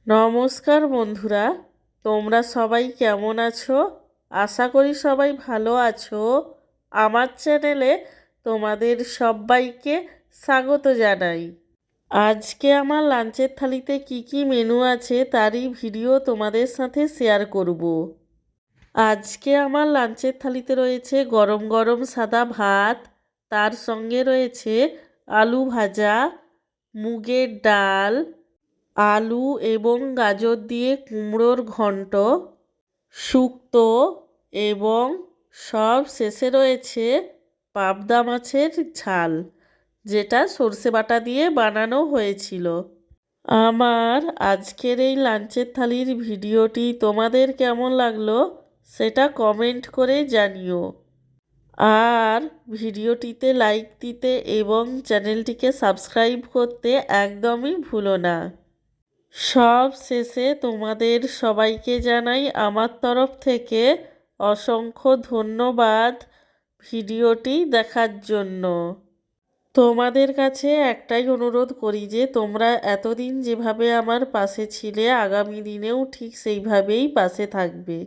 নমস্কার বন্ধুরা, তোমরা সবাই কেমন আছো? আশা করি সবাই ভালো আছো। আমার চ্যানেলে তোমাদের সবাইকে স্বাগত জানাই। আজকে আমার লাঞ্চের থালিতে কি কি মেনু আছে তারই ভিডিও তোমাদের সাথে শেয়ার করব। আজকে আমার লাঞ্চের থালিতে রয়েছে গরম গরম সাদা ভাত, তার সঙ্গে রয়েছে আলু ভাজা, মুগের ডাল, আলু এবং গাজর দিয়ে কুমড়োর ঘন্ট, শুক্তো এবং সব শেষে রয়েছে পাবদা মাছের ঝাল, যেটা সর্ষে বাটা দিয়ে বানানো হয়েছিল। আমার আজকের এই লাঞ্চের থালির ভিডিওটি তোমাদের কেমন লাগলো সেটা কমেন্ট করে জানিও। আর ভিডিওটিতে লাইক দিতে এবং চ্যানেলটিকে সাবস্ক্রাইব করতে একদমই ভুলো না। সব শেষে তোমাদের সবাইকে জানাই আমার তরফ থেকে অসংখ্য ধন্যবাদ ভিডিওটি দেখার জন্য। তোমাদের কাছে একটাই অনুরোধ করি যে তোমরা এতদিন যেভাবে আমার পাশে ছিলে আগামী দিনেও ঠিক সেইভাবেই পাশে থাকবে।